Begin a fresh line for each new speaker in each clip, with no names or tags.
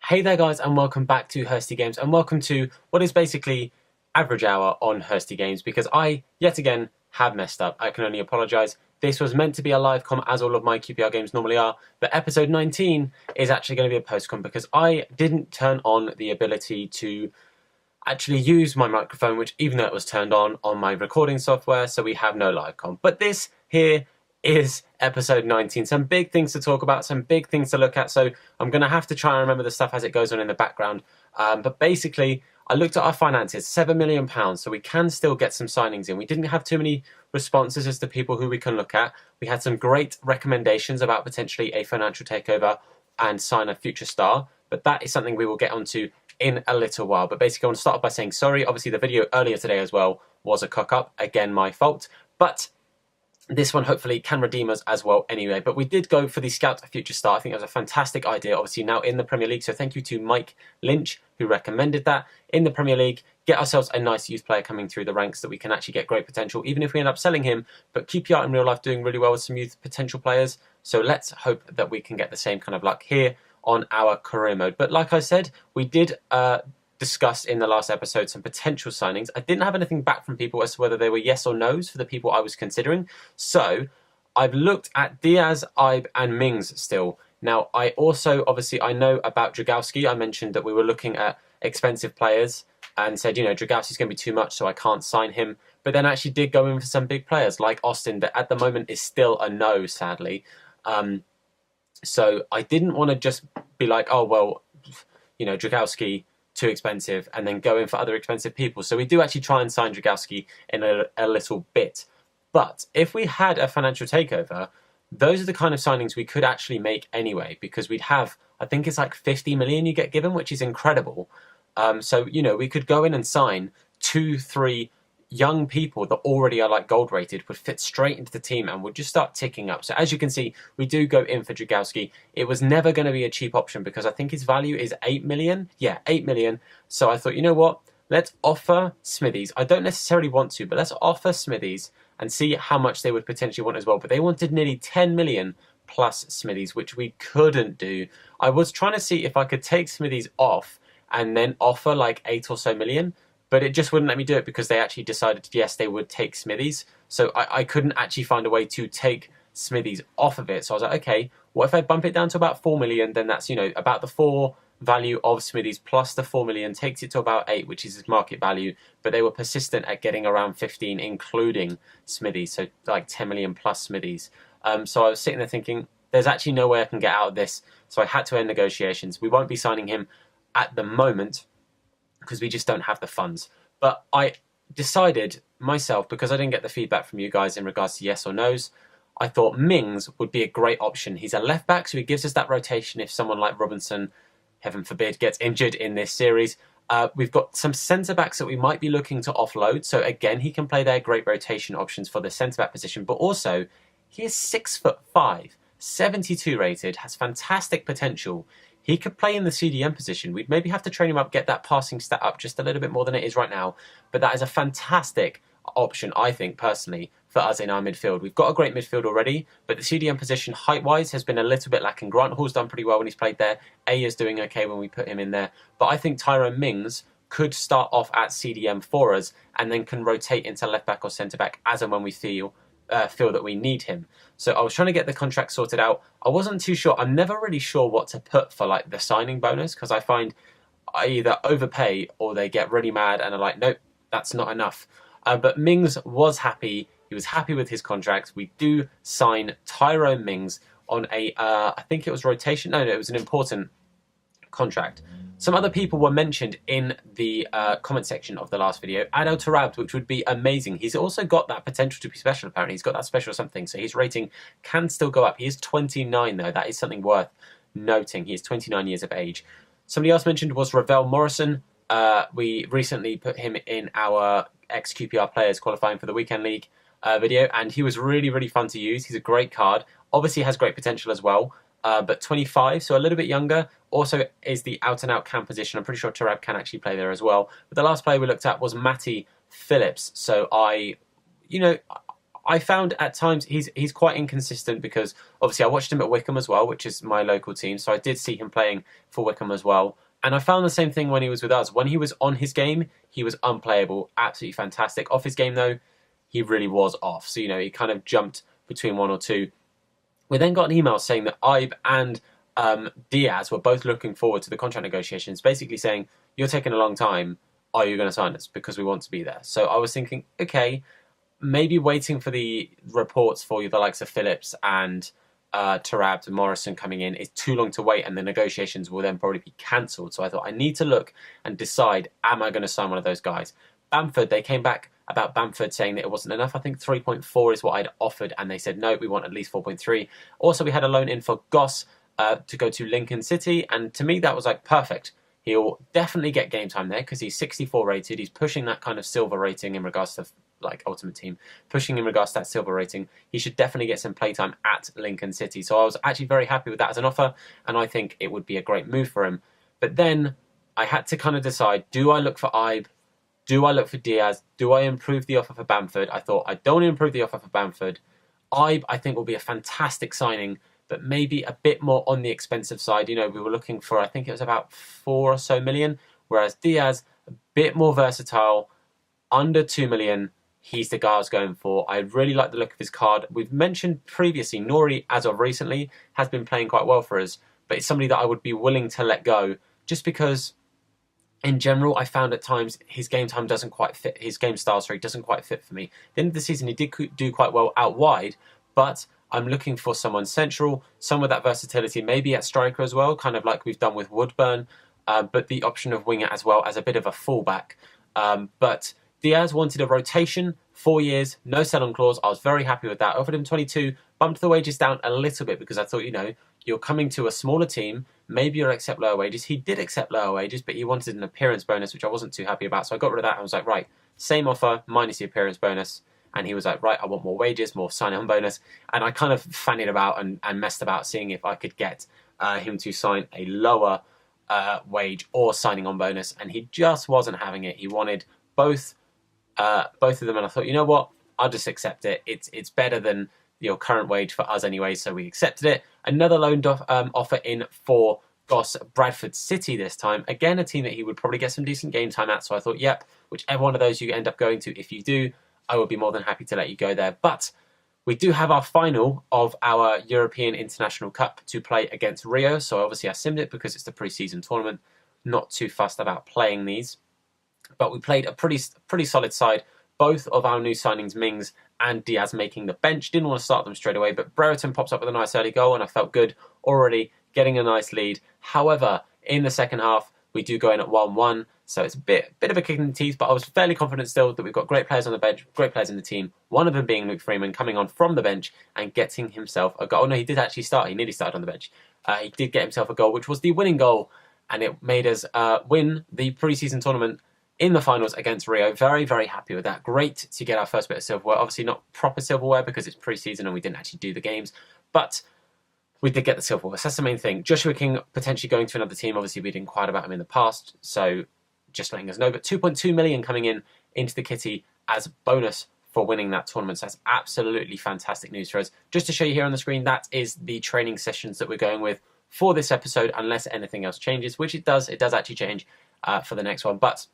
Hey there guys, and welcome back to Hursty Games, and welcome to what is basically average hour on Hursty Games, because I, yet again, have messed up. I can only apologise. This was meant to be a live com, as all of my QPR games normally are, but episode 19 is actually going to be a post-com, because I didn't turn on the ability to actually use my microphone, which even though it was turned on my recording software, so we have no live com. But this here is episode 19. Some big things to talk about, some big things to look at, so I'm going to have to try and remember the stuff as it goes on in the background. But basically, I looked at our finances, £7 million, so we can still get some signings in. We didn't have too many responses as to people who we can look at. We had some great recommendations about potentially a financial takeover and sign a future star, but that is something we will get onto in a little while. But basically, I want to start off by saying sorry. Obviously, the video earlier today as well was a cock-up. Again, my fault. But this one hopefully can redeem us as well anyway. But we did go for the Scout Future Star. I think that was a fantastic idea, obviously now in the Premier League. So thank you to Mike Lynch, who recommended that. In the Premier League, get ourselves a nice youth player coming through the ranks that we can actually get great potential, even if we end up selling him. But QPR in real life doing really well with some youth potential players. So let's hope that we can get the same kind of luck here on our career mode. But like I said, we did discussed in the last episode some potential signings. I didn't have anything back from people as to whether they were yes or no's for the people I was considering. So I've looked at Diaz, Ibe and Mings still. Now I also, obviously I know about Dragowski. I mentioned that we were looking at expensive players and said, you know, Dragowski's going to be too much, so I can't sign him. But then actually did go in for some big players like Austin, that at the moment is still a no, sadly. So I didn't want to just be like, oh, well, you know, Dragowski, too expensive, and then go in for other expensive people. So we do actually try and sign Dragowski in a little bit. But if we had a financial takeover, those are the kind of signings we could actually make anyway, because we'd have, I think it's like 50 million you get given, which is incredible. So, you know, we could go in and sign 2-3 young people that already are like gold rated, would fit straight into the team and would just start ticking up. So as you can see, we do go in for Dragowski. It was never going to be a cheap option because I think his value is 8 million. Yeah, 8 million. So I thought, you know what? Let's offer Smithies. I don't necessarily want to, but let's offer Smithies and see how much they would potentially want as well. But they wanted nearly 10 million plus Smithies, which we couldn't do. I was trying to see if I could take Smithies off and then offer like 8 or so million, but it just wouldn't let me do it because they actually decided, yes, they would take Smithies. So I couldn't actually find a way to take Smithies off of it. So I was like, okay, what if I bump it down to about 4 million? Then that's, you know, about the 4 value of Smithies plus the 4 million takes it to about 8, which is his market value. But they were persistent at getting around 15, including Smithies. So like 10 million plus Smithies. So I was sitting there thinking, there's actually no way I can get out of this. So I had to end negotiations. We won't be signing him at the moment because we just don't have the funds. But I decided myself, because I didn't get the feedback from you guys in regards to yes or no's, I thought Mings would be a great option. He's a left back, so he gives us that rotation if someone like Robinson, heaven forbid, gets injured in this series. We've got some centre-backs that we might be looking to offload. So again, he can play their great rotation options for the centre-back position. But also, he is 6'5", 72 rated, has fantastic potential. He could play in the CDM position. We'd maybe have to train him up, get that passing stat up just a little bit more than it is right now. But that is a fantastic option, I think, personally, for us in our midfield. We've got a great midfield already, but the CDM position, height-wise, has been a little bit lacking. Grant Hall's done pretty well when he's played there. A is doing okay when we put him in there. But I think Tyrone Mings could start off at CDM for us and then can rotate into left-back or centre-back as and when we feel that we need him. So I was trying to get the contract sorted out. I wasn't too sure. I'm never really sure what to put for like the signing bonus, because I find I either overpay or they get really mad and are like, nope, that's not enough. But Mings was happy. He was happy with his contract. We do sign Tyrone Mings on a, I think it was rotation. No, it was an important contract. Some other people were mentioned in the comment section of the last video. Adel Tarabt, which would be amazing. He's also got that potential to be special, apparently. He's got that special something, so his rating can still go up. He is 29, though. That is something worth noting. He is 29 years of age. Somebody else mentioned was Ravel Morrison. We recently put him in our ex-QPR players qualifying for the Weekend League video, and he was really, really fun to use. He's a great card. Obviously has great potential as well. But 25, so a little bit younger, also is the out-and-out cam position. I'm pretty sure Tarab can actually play there as well. But the last player we looked at was Matty Phillips. So I I found at times he's quite inconsistent because obviously I watched him at Wickham as well, which is my local team, so I did see him playing for Wickham as well. And I found the same thing when he was with us. When he was on his game, he was unplayable, absolutely fantastic. Off his game though, he really was off. So, he kind of jumped between one or two. We then got an email saying that Ibe and Diaz were both looking forward to the contract negotiations, basically saying, you're taking a long time, are you going to sign us? Because we want to be there. So I was thinking, okay, maybe waiting for the reports for the likes of Phillips and Tarab and Morrison coming in is too long to wait, and the negotiations will then probably be cancelled. So I thought I need to look and decide, am I going to sign one of those guys? Bamford, they came back about Bamford saying that it wasn't enough. I think 3.4 is what I'd offered, and they said, no, we want at least 4.3. Also, we had a loan in for Goss to go to Lincoln City, and to me that was like perfect. He'll definitely get game time there because he's 64 rated. He's pushing that kind of silver rating in regards to like Ultimate Team, pushing in regards to that silver rating. He should definitely get some playtime at Lincoln City. So I was actually very happy with that as an offer, and I think it would be a great move for him. But then I had to kind of decide, do I look for Ibe? Do I look for Diaz? Do I improve the offer for Bamford? I thought I don't improve the offer for Bamford. Ibe, I think, will be a fantastic signing, but maybe a bit more on the expensive side. We were looking for, I think it was about 4 or so million, whereas Diaz, a bit more versatile, under 2 million. He's the guy I was going for. I really like the look of his card. We've mentioned previously, Nori, as of recently, has been playing quite well for us, but it's somebody that I would be willing to let go just because, in general, I found at times his game time doesn't quite fit, his game style, doesn't quite fit for me. At the end of the season, he did do quite well out wide, but I'm looking for someone central, some with that versatility, maybe at striker as well, kind of like we've done with Woodburn, but the option of winger as well as a bit of a fullback. But Diaz wanted a rotation, 4 years, no sell-on clause. I was very happy with that. Offered him 22, bumped the wages down a little bit because I thought, you're coming to a smaller team, maybe you'll accept lower wages. He did accept lower wages, but he wanted an appearance bonus, which I wasn't too happy about. So I got rid of that. I was like, right, same offer, minus the appearance bonus. And he was like, right, I want more wages, more sign-on bonus. And I kind of fannied about and messed about seeing if I could get him to sign a lower wage or signing on bonus. And he just wasn't having it. He wanted both of them. And I thought, you know what, I'll just accept it. It's better than your current wage for us anyway, so we accepted it. Another loan offer in for Goss, Bradford City this time. Again, a team that he would probably get some decent game time at, so I thought, yep, whichever one of those you end up going to, if you do, I would be more than happy to let you go there. But we do have our final of our European International Cup to play against Rio, so obviously I simmed it because it's the pre-season tournament. Not too fussed about playing these. But we played a pretty solid side. Both of our new signings, Mings and Diaz, making the bench. Didn't want to start them straight away, but Brereton pops up with a nice early goal, and I felt good already, getting a nice lead. However, in the second half, we do go in at 1-1, so it's a bit of a kick in the teeth, but I was fairly confident still that we've got great players on the bench, great players in the team, one of them being Luke Freeman, coming on from the bench and getting himself a goal. Oh, no, he did actually start. He nearly started on the bench. He did get himself a goal, which was the winning goal, and it made us win the pre-season tournament in the finals against Rio. Very, very happy with that. Great to get our first bit of silverware. Obviously not proper silverware because it's pre-season and we didn't actually do the games, but we did get the silverware. So that's the main thing. Joshua King potentially going to another team. Obviously we didn't inquire about him in the past, so just letting us know. But 2.2 million coming into the kitty as bonus for winning that tournament. So that's absolutely fantastic news for us. Just to show you here on the screen, that is the training sessions that we're going with for this episode, unless anything else changes, which it does. It does actually change for the next one, but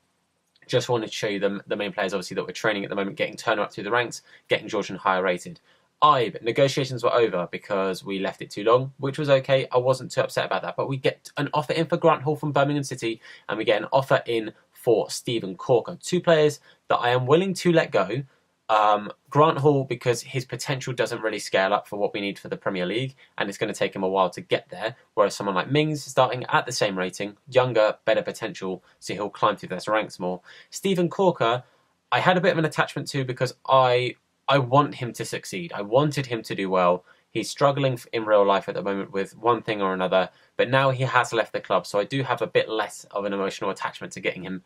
just wanted to show you the main players, obviously, that we're training at the moment, getting Turner up through the ranks, getting Georgian higher rated. Ibe, negotiations were over because we left it too long, which was okay. I wasn't too upset about that. But we get an offer in for Grant Hall from Birmingham City, and we get an offer in for Stephen Corker. Two players that I am willing to let go. Grant Hall, because his potential doesn't really scale up for what we need for the Premier League, and it's going to take him a while to get there, whereas someone like Mings, starting at the same rating, younger, better potential, so he'll climb through those ranks more. Stephen Corker, I had a bit of an attachment to because I want him to succeed. I wanted him to do well. He's struggling in real life at the moment with one thing or another, but now he has left the club, so I do have a bit less of an emotional attachment to getting him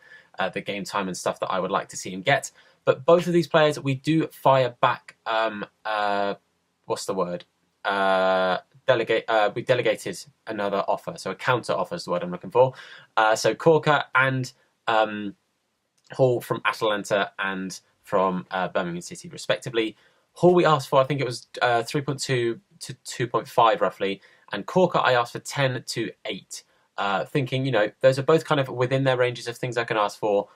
the game time and stuff that I would like to see him get. But both of these players, we do fire back, what's the word? We delegated another offer, so a counter offer is the word I'm looking for. So Corker and Hall from Atalanta and from Birmingham City, respectively. Hall we asked for, I think it was 3.2 to 2.5 roughly, and Corker I asked for 10 to 8. Thinking, you know, those are both kind of within their ranges of things I can ask for.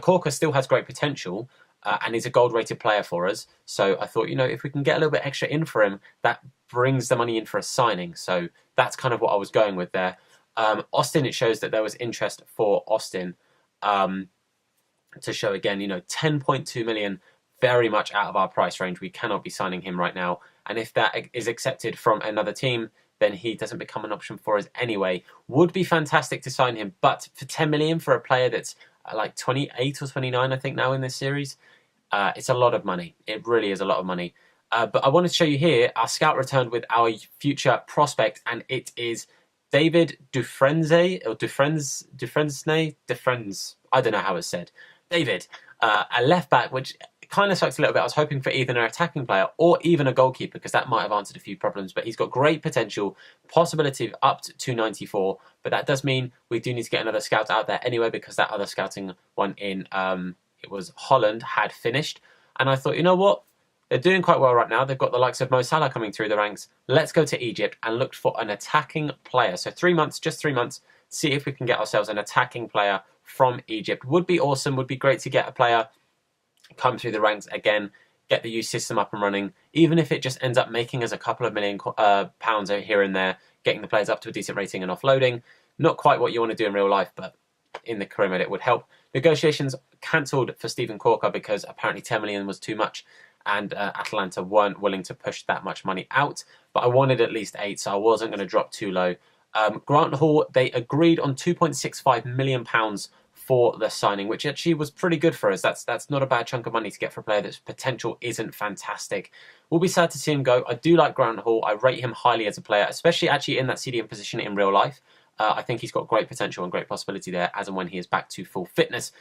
Corker still has great potential, and he's a gold-rated player for us. So I thought, you know, if we can get a little bit extra in for him, that brings the money in for a signing. So that's kind of what I was going with there. Austin, it shows that there was interest for Austin. To show again, you know, 10.2 million, very much out of our price range. We cannot be signing him right now. And if that is accepted from another team, then he doesn't become an option for us anyway. Would be fantastic to sign him, but for 10 million for a player that's like 28 or 29, I think now in this series, it's a lot of money. It really is a lot of money. But I wanted to show you here, our scout returned with our future prospect, and it is David Dufresne, or Dufresne, I don't know how it's said. David, a left back, which kind of sucks a little bit. I was hoping for either an attacking player or even a goalkeeper, because that might have answered a few problems. But he's got great potential, possibility of up to 294. But that does mean we do need to get another scout out there anyway, because that other scouting one in it was Holland had finished. And I thought, you know what? They're doing quite well right now. They've got the likes of Mo Salah coming through the ranks. Let's go to Egypt and look for an attacking player. So 3 months, just 3 months, see if we can get ourselves an attacking player from Egypt. Would be awesome. Would be great to get a player come through the ranks again, get the youth system up and running, even if it just ends up making us a couple of million pounds here and there, getting the players up to a decent rating and offloading. Not quite what you want to do in real life, but in the career mode it would help. Negotiations cancelled for Stephen Corker because apparently 10 million was too much, and Atalanta weren't willing to push that much money out. But I wanted at least 8, so I wasn't going to drop too low. Grant Hall, they agreed on £2.65 million for the signing, which actually was pretty good for us. That's not a bad chunk of money to get for a player that's potential isn't fantastic. We'll be sad to see him go. I do like Grant Hall. I rate him highly as a player, especially actually in that CDM position in real life. I think he's got great potential and great possibility there as and when he is back to full fitness.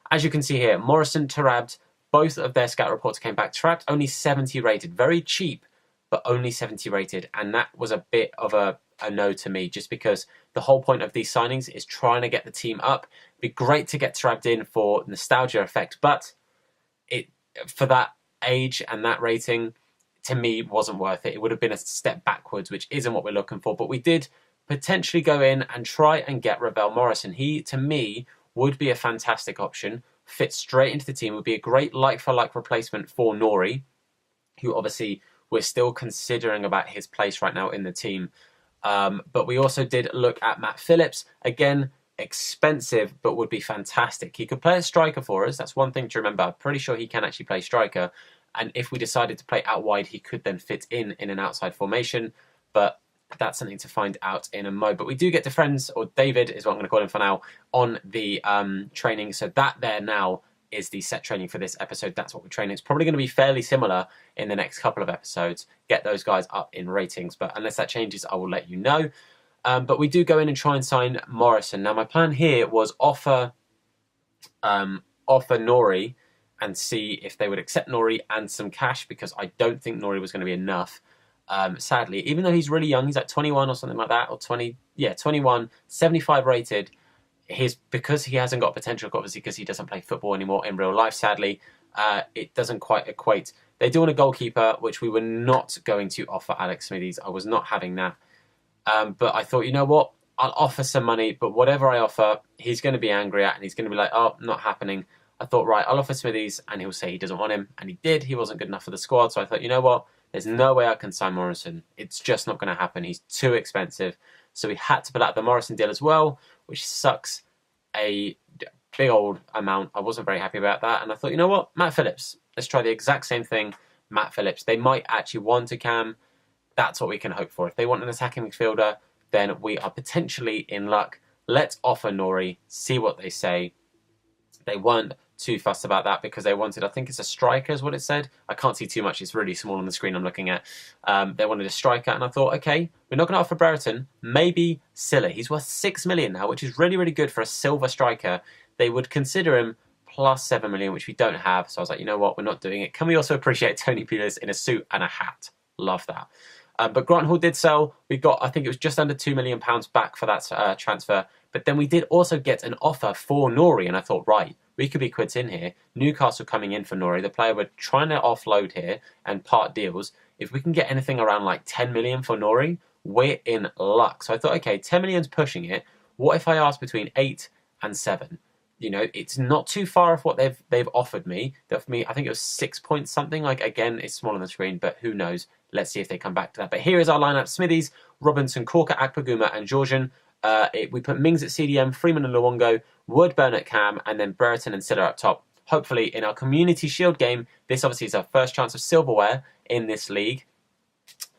As you can see here, Morrison, Tarabt, both of their scout reports came back. Tarabt only 70 rated, very cheap, but only 70 rated, and that was a bit of a no to me, just because the whole point of these signings is trying to get the team up. It'd be great to get Tarabt in for nostalgia effect, but it for that age and that rating, to me, wasn't worth it. It would have been a step backwards, which isn't what we're looking for. But we did potentially go in and try and get Ravel Morrison. He, to me, would be a fantastic option, fit straight into the team, would be a great like-for-like replacement for Nori, who obviously we're still considering about his place right now in the team. But we also did look at Matt Phillips. Again, expensive, but would be fantastic. He could play a striker for us. That's one thing to remember. I'm pretty sure he can actually play striker. And if we decided to play out wide, he could then fit in an outside formation. But that's something to find out in a mo. But we do get to friends, or David is what I'm going to call him for now, on the training. So that there now is the set training for this episode. That's what we're training. It's probably going to be fairly similar in the next couple of episodes. Get those guys up in ratings. But unless that changes, I will let you know. But we do go in and try and sign Morrison. Now, my plan here was offer Nori and see if they would accept Nori and some cash, because I don't think Nori was going to be enough. Sadly, even though he's really young, he's like 21 or something like that, or 21, 75 rated. Because he hasn't got potential, obviously, because he doesn't play football anymore in real life, sadly, it doesn't quite equate. They do want a goalkeeper, which we were not going to offer Alex Smithies. I was not having that. But I thought, you know what? I'll offer some money, but whatever I offer, he's going to be angry at, and he's going to be like, oh, not happening. I thought, right, I'll offer Smithies, and he'll say he doesn't want him. And he did. He wasn't good enough for the squad. So I thought, you know what? There's no way I can sign Morrison. It's just not going to happen. He's too expensive. So we had to pull out the Morrison deal as well, which sucks a big old amount. I wasn't very happy about that. And I thought, you know what? Matt Phillips. Let's try the exact same thing. Matt Phillips. They might actually want a cam. That's what we can hope for. If they want an attacking midfielder, then we are potentially in luck. Let's offer Nori, see what they say. They weren't too fussed about that because they wanted, I think it's a striker is what it said. I can't see too much. It's really small on the screen I'm looking at. They wanted a striker, and I thought, okay, we're not going to offer Brereton. Maybe Silla. He's worth 6 million now, which is really, really good for a silver striker. They would consider him plus 7 million, which we don't have. So I was like, you know what? We're not doing it. Can we also appreciate Tony Pulis in a suit and a hat? Love that. But Grant Hall did sell. We got, I think it was just under £2 million back for that transfer. But then we did also get an offer for Nori, and I thought, right, we could be quits in here. Newcastle coming in for Nori, the player we're trying to offload here and part deals. If we can get anything around like 10 million for Nori, we're in luck. So I thought, okay, 10 million's pushing it. What if I ask between 8 and 7? You know, it's not too far off what they've offered me. They offered me, I think it was 6 points something. Like, again, it's small on the screen, but who knows? Let's see if they come back to that. But here is our lineup: Smithies, Robinson, Corker, Akpaguma, and Georgian. We put Mings at CDM, Freeman and Luongo, Woodburn at Cam, and then Brereton and Silla up top. Hopefully, in our Community Shield game, this obviously is our first chance of silverware in this league.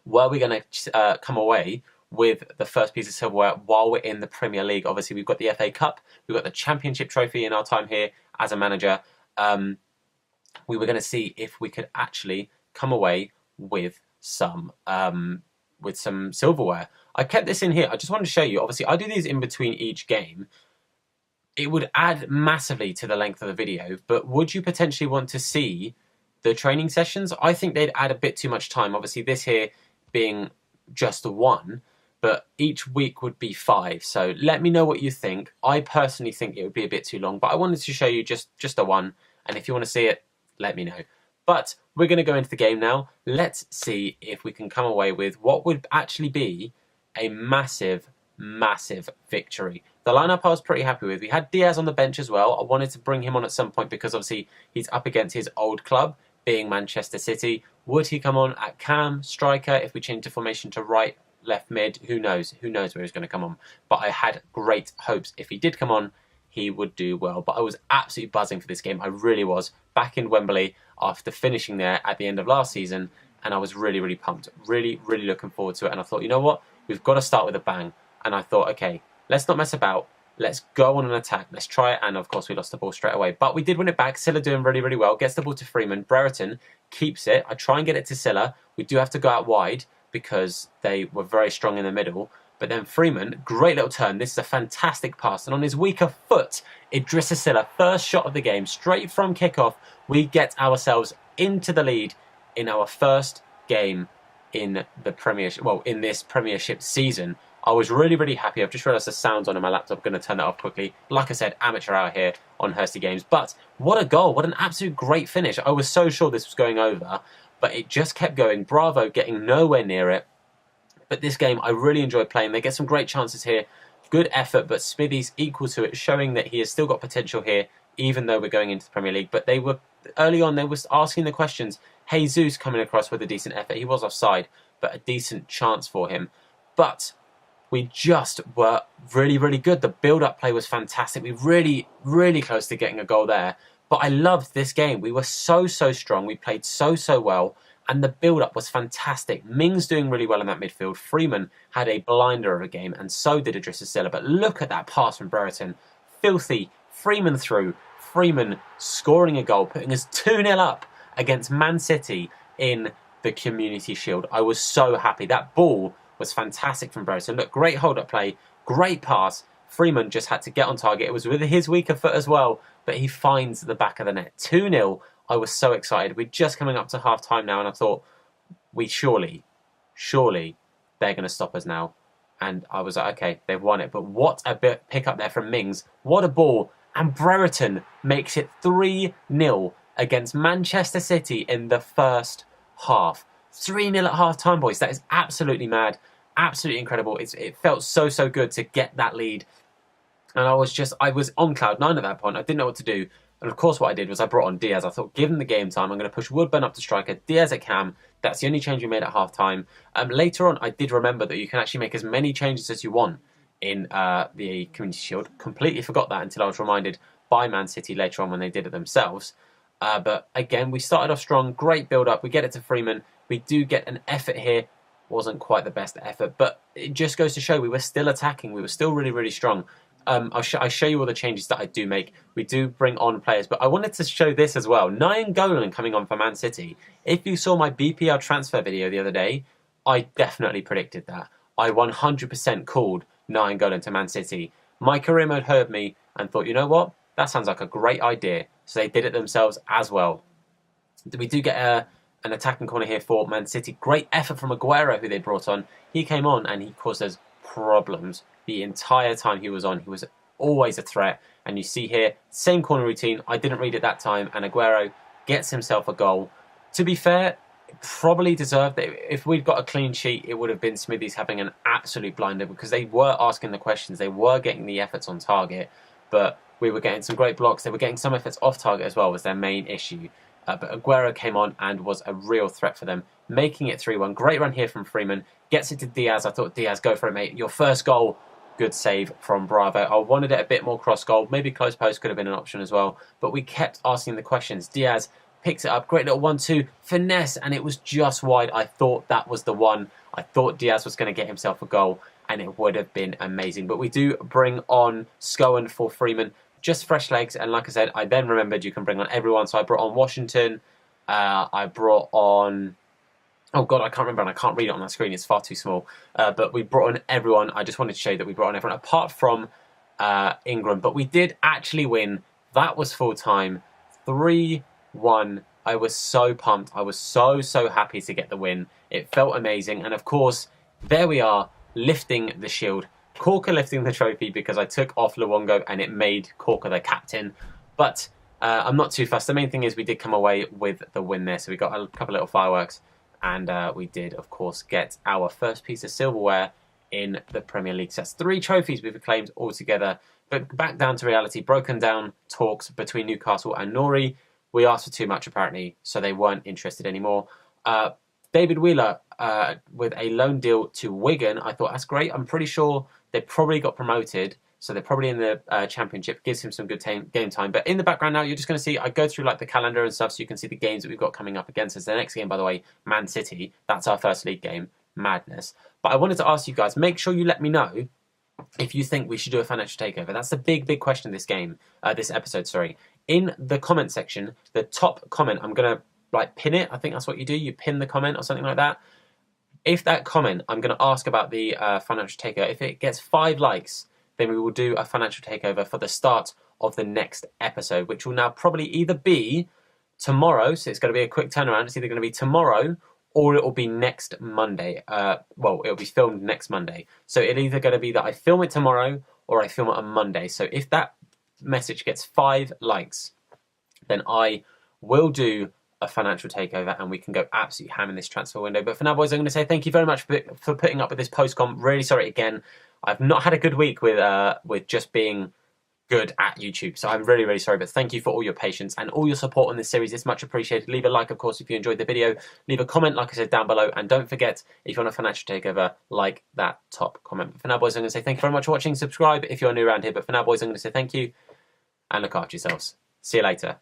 Were we going to come away with the first piece of silverware while we're in the Premier League? Obviously, we've got the FA Cup, we've got the Championship Trophy in our time here as a manager. We were going to see if we could actually come away with some silverware. I kept this in here. I just wanted to show you. Obviously, I do these in between each game. It would add massively to the length of the video, but would you potentially want to see the training sessions? I think they'd add a bit too much time. Obviously, this here being just the one, but each week would be 5. So let me know what you think. I personally think it would be a bit too long, but I wanted to show you just a one. And if you want to see it, let me know. But we're going to go into the game now. Let's see if we can come away with what would actually be a massive, massive victory. The lineup I was pretty happy with. We had Diaz on the bench as well. I wanted to bring him on at some point because obviously he's up against his old club, being Manchester City. Would he come on at Cam, striker? If we change the formation to right, left mid, who knows? Who knows where he's going to come on? But I had great hopes. If he did come on, he would do well. But I was absolutely buzzing for this game. I really was. Back in Wembley after finishing there at the end of last season, and I was really, really pumped. Really, really looking forward to it. And I thought, you know what? We've got to start with a bang. And I thought, okay, let's not mess about. Let's go on an attack. Let's try it. And of course, we lost the ball straight away. But we did win it back. Silla doing really, really well. Gets the ball to Freeman. Brereton keeps it. I try and get it to Silla. We do have to go out wide because they were very strong in the middle. But then Freeman, great little turn. This is a fantastic pass. And on his weaker foot, Idrissa Silla, first shot of the game, straight from kickoff, we get ourselves into the lead in our first game in the Premiership. Well, in this Premiership season. I was really, really happy. I've just realised the sound's on in my laptop. I'm going to turn that off quickly. Like I said, amateur hour here on Hursty Games. But what a goal. What an absolute great finish. I was so sure this was going over, but it just kept going. Bravo getting nowhere near it. But this game, I really enjoyed playing. They get some great chances here. Good effort, but Smithies equal to it, showing that he has still got potential here, even though we're going into the Premier League. But they were, early on, they were asking the questions. Jesus coming across with a decent effort. He was offside, but a decent chance for him. But we just were really, really good. The build-up play was fantastic. We really, really close to getting a goal there. But I loved this game. We were so, so strong. We played so, so well. And the build-up was fantastic. Mings doing really well in that midfield. Freeman had a blinder of a game, and so did Idrissa Silla. But look at that pass from Brereton. Filthy. Freeman through. Freeman scoring a goal, putting us 2-0 up against Man City in the Community Shield. I was so happy. That ball was fantastic from Brereton. Look, great hold-up play, great pass. Freeman just had to get on target. It was with his weaker foot as well, but he finds the back of the net. 2-0. I was so excited. We're just coming up to half-time now, and I thought, surely, they're going to stop us now. And I was like, okay, they've won it. But what a bit pick up there from Mings. What a ball. And Brereton makes it 3-0 against Manchester City in the first half. 3-0 at half-time, boys. That is absolutely mad. Absolutely incredible. It felt so, so good to get that lead. And I was on cloud 9 at that point. I didn't know what to do. And of course what I did was I brought on Diaz. I thought, given the game time, I'm going to push Woodburn up to striker, Diaz at Cam. That's the only change we made at half-time. Later on, I did remember that you can actually make as many changes as you want in the Community Shield. Completely forgot that until I was reminded by Man City later on when they did it themselves. But again, we started off strong, great build-up. We get it to Freeman. We do get an effort here. Wasn't quite the best effort, but it just goes to show we were still attacking. We were still really, really strong. I'll show you all the changes that I do make. We do bring on players, but I wanted to show this as well. Nainggolan coming on for Man City. If you saw my BPL transfer video the other day, I definitely predicted that. I 100% called Nainggolan to Man City. My career mode heard me and thought, you know what? That sounds like a great idea. So they did it themselves as well. We do get an attacking corner here for Man City. Great effort from Aguero, who they brought on. He came on and he caused us problems the entire time he was on. He was always a threat. And you see here, same corner routine. I didn't read it that time, and Aguero gets himself a goal. To be fair, probably deserved it. If we'd got a clean sheet, it would have been Smithies having an absolute blinder, because they were asking the questions, they were getting the efforts on target, but we were getting some great blocks. They were getting some efforts off target as well, was their main issue. But Aguero came on and was a real threat for them, making it 3-1. Great run here from Freeman. Gets it to Diaz. I thought, Diaz, go for it, mate. Your first goal. Good save from Bravo. I wanted it a bit more cross goal. Maybe close post could have been an option as well. But we kept asking the questions. Diaz picks it up. Great little 1-2. Finesse. And it was just wide. I thought that was the one. I thought Diaz was going to get himself a goal. And it would have been amazing. But we do bring on Scowen for Freeman. Just fresh legs, and like I said, I then remembered you can bring on everyone. So I brought on Washington. I brought on... Oh, God, I can't remember, and I can't read it on that screen. It's far too small. But we brought on everyone. I just wanted to show you that we brought on everyone, apart from Ingram. But we did actually win. That was full-time. 3-1. I was so pumped. I was so happy to get the win. It felt amazing. And, of course, there we are, lifting the shield. Corker lifting the trophy because I took off Luongo and it made Corker the captain. But I'm not too fussed. The main thing is we did come away with the win there. So we got a couple of little fireworks. And we did, of course, get our first piece of silverware in the Premier League. So that's 3 trophies we've acclaimed altogether. But back down to reality. Broken down talks between Newcastle and Nori. We asked for too much, apparently, so they weren't interested anymore. David Wheeler with a loan deal to Wigan. I thought, that's great. I'm pretty sure they probably got promoted, so they're probably in the Championship. Gives him some good game time. But in the background now, you're just going to see, I go through like the calendar and stuff, so you can see the games that we've got coming up against us. The next game, by the way, Man City. That's our first league game. Madness. But I wanted to ask you guys, make sure you let me know if you think we should do a financial takeover. That's the big question this game, this episode, sorry. In the comment section, the top comment, I'm going to pin it. I think that's what you do. You pin the comment or something like that. If that comment, I'm going to ask about the financial takeover. If it gets 5 likes, then we will do a financial takeover for the start of the next episode, which will now probably either be tomorrow, so it's going to be a quick turnaround. It's either going to be tomorrow or it will be next Monday. Well, it will be filmed next Monday. So it's either going to be that I film it tomorrow or I film it on Monday. So if that message gets 5 likes, then I will do a financial takeover and we can go absolutely ham in this transfer window. But for now, boys, I'm going to say thank you very much for putting up with this post-com. Really sorry again. I've not had a good week with just being good at YouTube. So I'm really sorry, but thank you for all your patience and all your support on this series. It's much appreciated. Leave a like, of course, if you enjoyed the video. Leave a comment, like I said, down below. And don't forget, if you want a financial takeover, like that top comment. But for now, boys, I'm going to say thank you very much for watching. Subscribe if you're new around here. But for now, boys, I'm going to say thank you and look after yourselves. See you later.